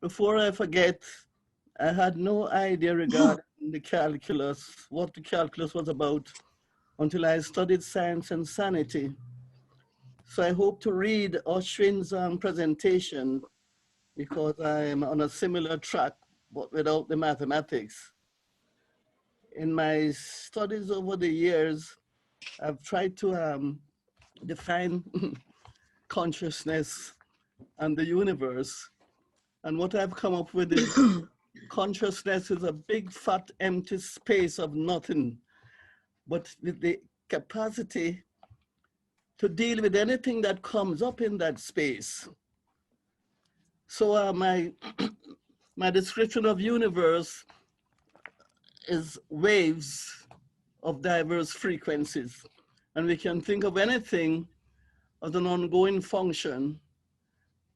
Before I forget, I had no idea regarding the calculus, what the calculus was about, until I studied science and sanity. So I hope to read Oshwin's presentation because I'm on a similar track, but without the mathematics. In my studies over the years, I've tried to define consciousness and the universe. And what I've come up with is consciousness is a big, fat, empty space of nothing, but with the capacity to deal with anything that comes up in that space. So my description of universe is waves of diverse frequencies. And we can think of anything as an ongoing function.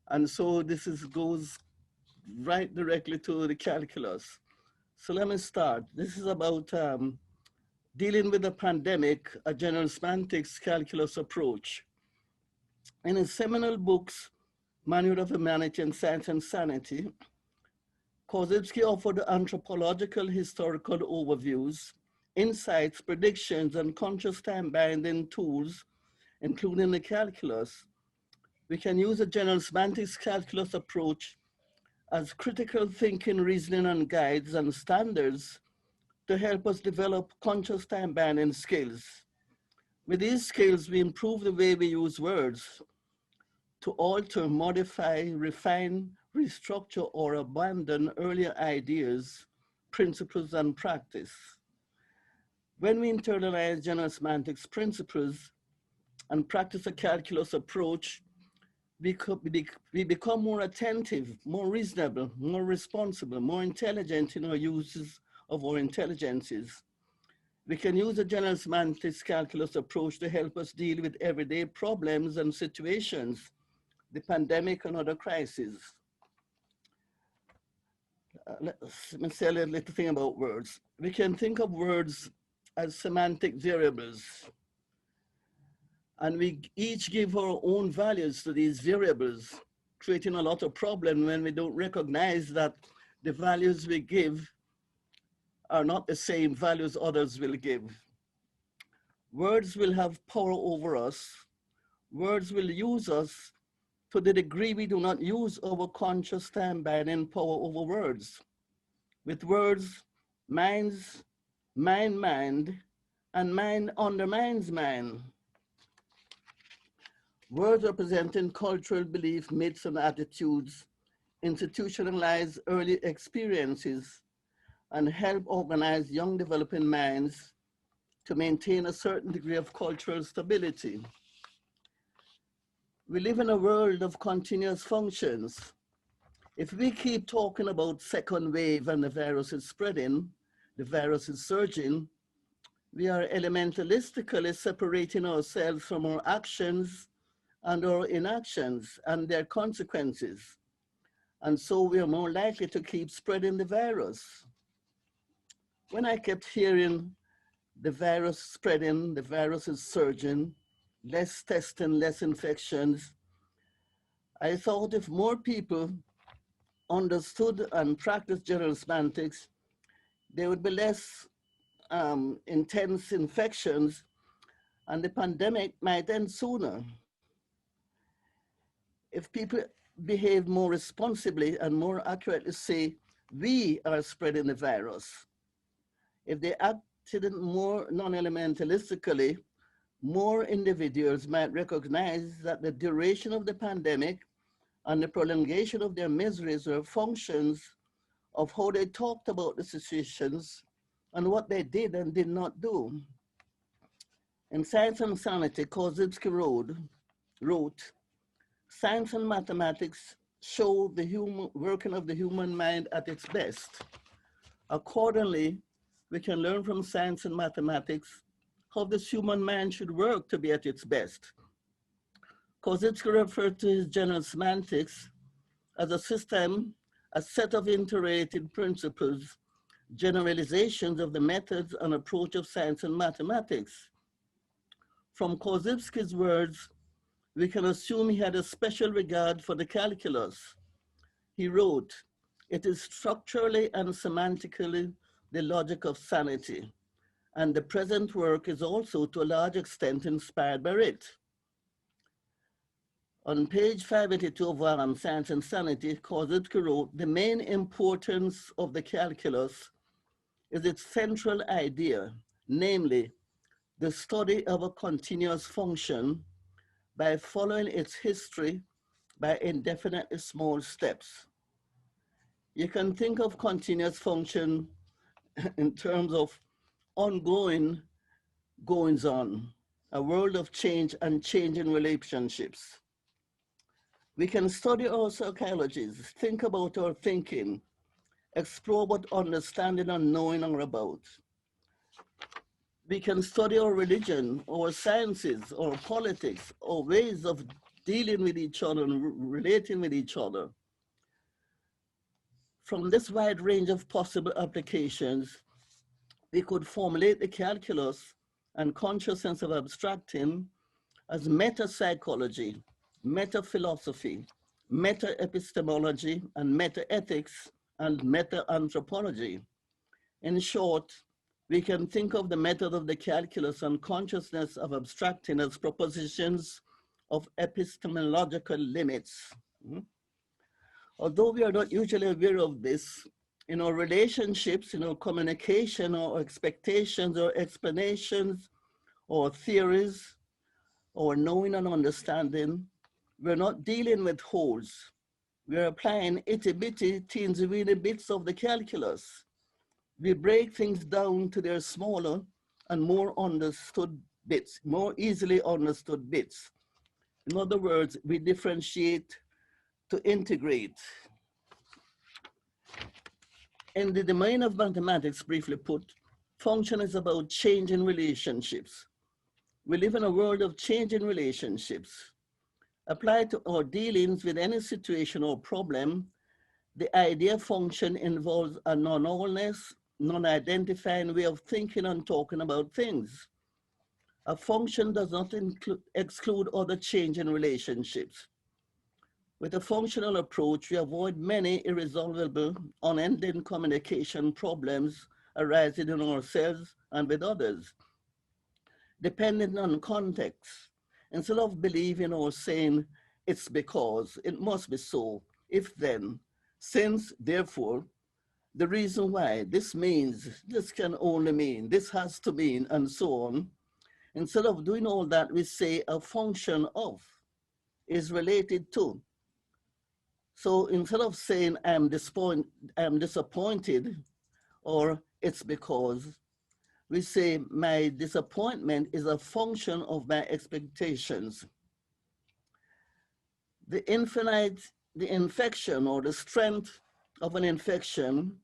And so goes right directly to the calculus. So let me start. This is about dealing with the pandemic, a general semantics calculus approach. In his seminal books, Manual of Humanity and Science and Sanity, Korzybski offered anthropological historical overviews, insights, predictions, and conscious time-binding tools, including the calculus. We can use a general semantics calculus approach as critical thinking, reasoning, and guides and standards to help us develop conscious time-binding skills. With these skills, we improve the way we use words to alter, modify, refine, restructure, or abandon earlier ideas, principles, and practice. When we internalize general semantics principles and practice a calculus approach, we become more attentive, more reasonable, more responsible, more intelligent in our uses of our intelligences. We can use a general semantics calculus approach to help us deal with everyday problems and situations, the pandemic and other crises. Let me say a little thing about words. We can think of words as semantic variables, and we each give our own values to these variables, creating a lot of problem when we don't recognize that the values we give are not the same values others will give. Words will have power over us. Words will use us to the degree we do not use our conscious time-binding power over words. With words, mind, and mind undermines mind. Words representing cultural belief, myths, and attitudes institutionalize early experiences and help organize young developing minds to maintain a certain degree of cultural stability. We live in a world of continuous functions. If we keep talking about second wave and the virus is spreading, the virus is surging, we are elementalistically separating ourselves from our actions and our inactions and their consequences. And so we are more likely to keep spreading the virus. When I kept hearing the virus spreading, the virus is surging, less testing, less infections, I thought if more people understood and practiced general semantics, there would be less intense infections and the pandemic might end sooner. If people behave more responsibly and more accurately say, we are spreading the virus. If they acted more non-elementalistically, more individuals might recognize that the duration of the pandemic and the prolongation of their miseries are functions of how they talked about the situations and what they did and did not do. In Science and Sanity, Korzybski wrote, science and mathematics show the working of the human mind at its best. Accordingly, we can learn from science and mathematics how this human mind should work to be at its best. Korzybski referred to his general semantics as a system, a set of interrelated principles, generalizations of the methods and approach of science and mathematics. From Korzybski's words, we can assume he had a special regard for the calculus. He wrote, It is structurally and semantically the logic of sanity, and the present work is also to a large extent inspired by it. On page 582 of Varam, Science and Sanity, Korzybski wrote, the main importance of the calculus is its central idea, namely the study of a continuous function by following its history by indefinitely small steps. You can think of continuous function in terms of ongoing goings on, a world of change and changing relationships. We can study our psychologies, think about our thinking, explore what understanding and knowing are about. We can study our religion, our sciences, our politics, our ways of dealing with each other and relating with each other. From this wide range of possible applications, we could formulate the calculus and consciousness of abstracting as meta-psychology, meta-philosophy, meta-epistemology, and meta-ethics, and meta-anthropology. In short, we can think of the method of the calculus and consciousness of abstracting as propositions of epistemological limits. Although we are not usually aware of this, in our relationships, in our communication, or expectations, or explanations, or theories, or knowing and understanding, we're not dealing with wholes. We're applying itty-bitty, teensy-weeny bits of the calculus. We break things down to their smaller and more understood bits, more easily understood bits. In other words, we differentiate to integrate. In the domain of mathematics, briefly put, function is about changing relationships. We live in a world of changing relationships. Applied to our dealings with any situation or problem, the idea function involves a non-allness, non-identifying way of thinking and talking about things. A function does not exclude other changing relationships. With a functional approach, we avoid many irresolvable, unending communication problems arising in ourselves and with others. Depending on context, instead of believing or saying, it's because, it must be so, if then, since, therefore, the reason why, this means, this can only mean, this has to mean, and so on. Instead of doing all that, we say a function of is related to. So instead of saying I'm disappointed or it's because, we say my disappointment is a function of my expectations. The infection or the strength of an infection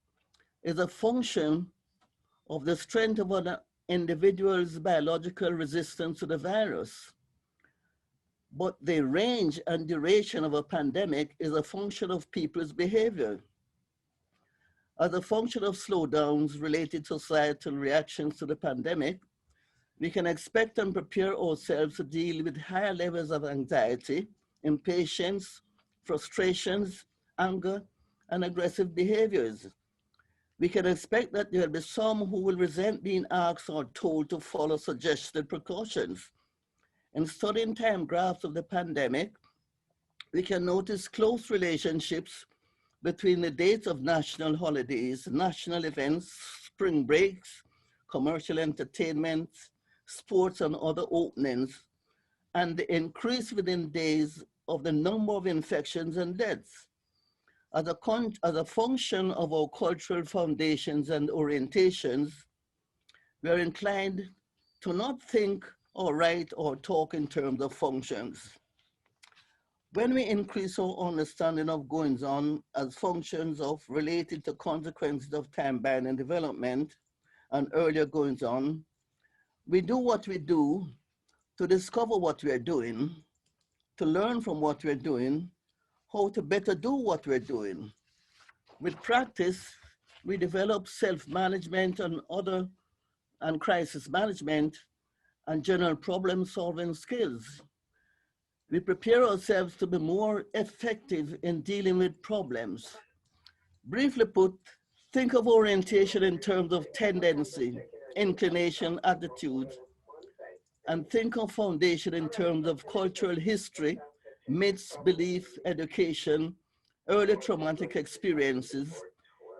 is a function of the strength of an individual's biological resistance to the virus. But the range and duration of a pandemic is a function of people's behavior. As a function of slowdowns related to societal reactions to the pandemic, we can expect and prepare ourselves to deal with higher levels of anxiety, impatience, frustrations, anger, and aggressive behaviors. We can expect that there will be some who will resent being asked or told to follow suggested precautions. In studying time graphs of the pandemic, we can notice close relationships between the dates of national holidays, national events, spring breaks, commercial entertainment, sports and other openings, and the increase within days of the number of infections and deaths. As a function of our cultural foundations and orientations, we are inclined to not think or write or talk in terms of functions. When we increase our understanding of goings on as functions of related to consequences of time-bound development and earlier goings on, we do what we do to discover what we are doing, to learn from what we're doing, how to better do what we're doing. With practice, we develop self-management and crisis management and general problem-solving skills. We prepare ourselves to be more effective in dealing with problems. Briefly put, think of orientation in terms of tendency, inclination, attitude, and think of foundation in terms of cultural history, myths, belief, education, early traumatic experiences,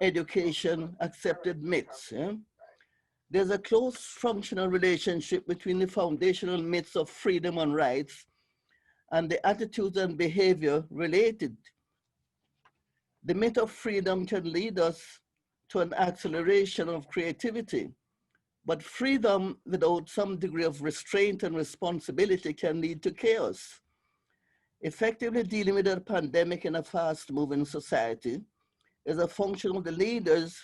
education, accepted myths. Yeah? There's a close functional relationship between the foundational myths of freedom and rights and the attitudes and behavior related. The myth of freedom can lead us to an acceleration of creativity, but freedom without some degree of restraint and responsibility can lead to chaos. Effectively dealing with a pandemic in a fast-moving society is a function of the leaders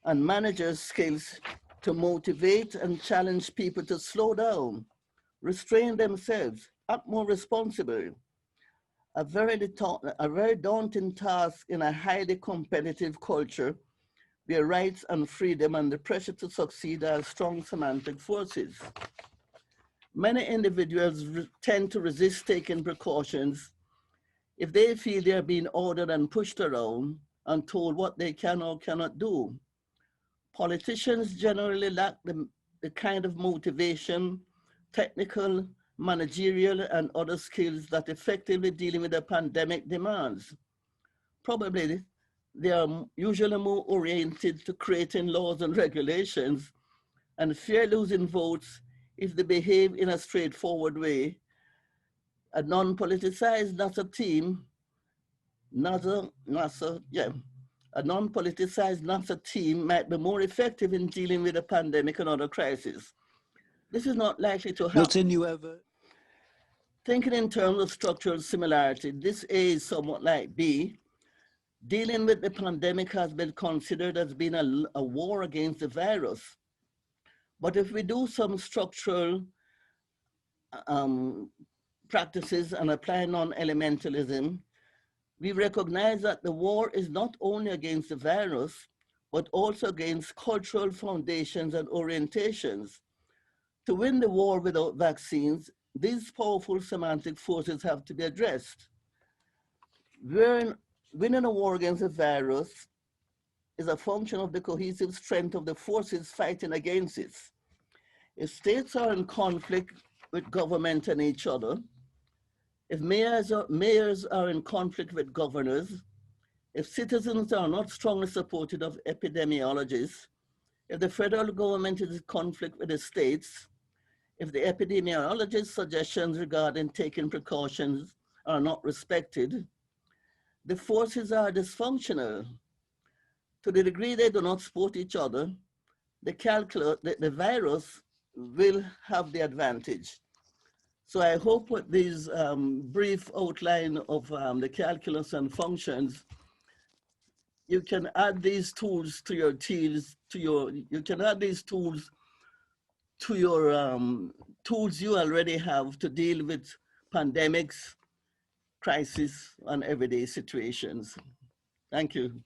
and managers' skills to motivate and challenge people to slow down, restrain themselves, act more responsibly. A very daunting task in a highly competitive culture where rights and freedom and the pressure to succeed are strong semantic forces. Many individuals tend to resist taking precautions if they feel they are being ordered and pushed around and told what they can or cannot do. Politicians generally lack the kind of motivation, technical, managerial, and other skills that effectively dealing with a pandemic demands. Probably they are usually more oriented to creating laws and regulations and fear losing votes if they behave in a straightforward way. A non-politicized NASA team, a non-politicized NASA team might be more effective in dealing with a pandemic and other crises. This is not likely to happen. Milton, Thinking in terms of structural similarity, this A is somewhat like B. Dealing with the pandemic has been considered as being a war against the virus. But if we do some structural practices and apply non-elementalism, we recognize that the war is not only against the virus, but also against cultural foundations and orientations. To win the war without vaccines, these powerful semantic forces have to be addressed. Winning a war against the virus is a function of the cohesive strength of the forces fighting against it. If states are in conflict with government and each other, if mayors are in conflict with governors, if citizens are not strongly supportive of epidemiologists, if the federal government is in conflict with the states, if the epidemiologist's suggestions regarding taking precautions are not respected, the forces are dysfunctional. To the degree they do not support each other, the virus will have the advantage. So I hope with this brief outline of the calculus and functions, you can add these tools to your teams, you can add these tools to your tools you already have to deal with pandemics, crises, and everyday situations. Thank you.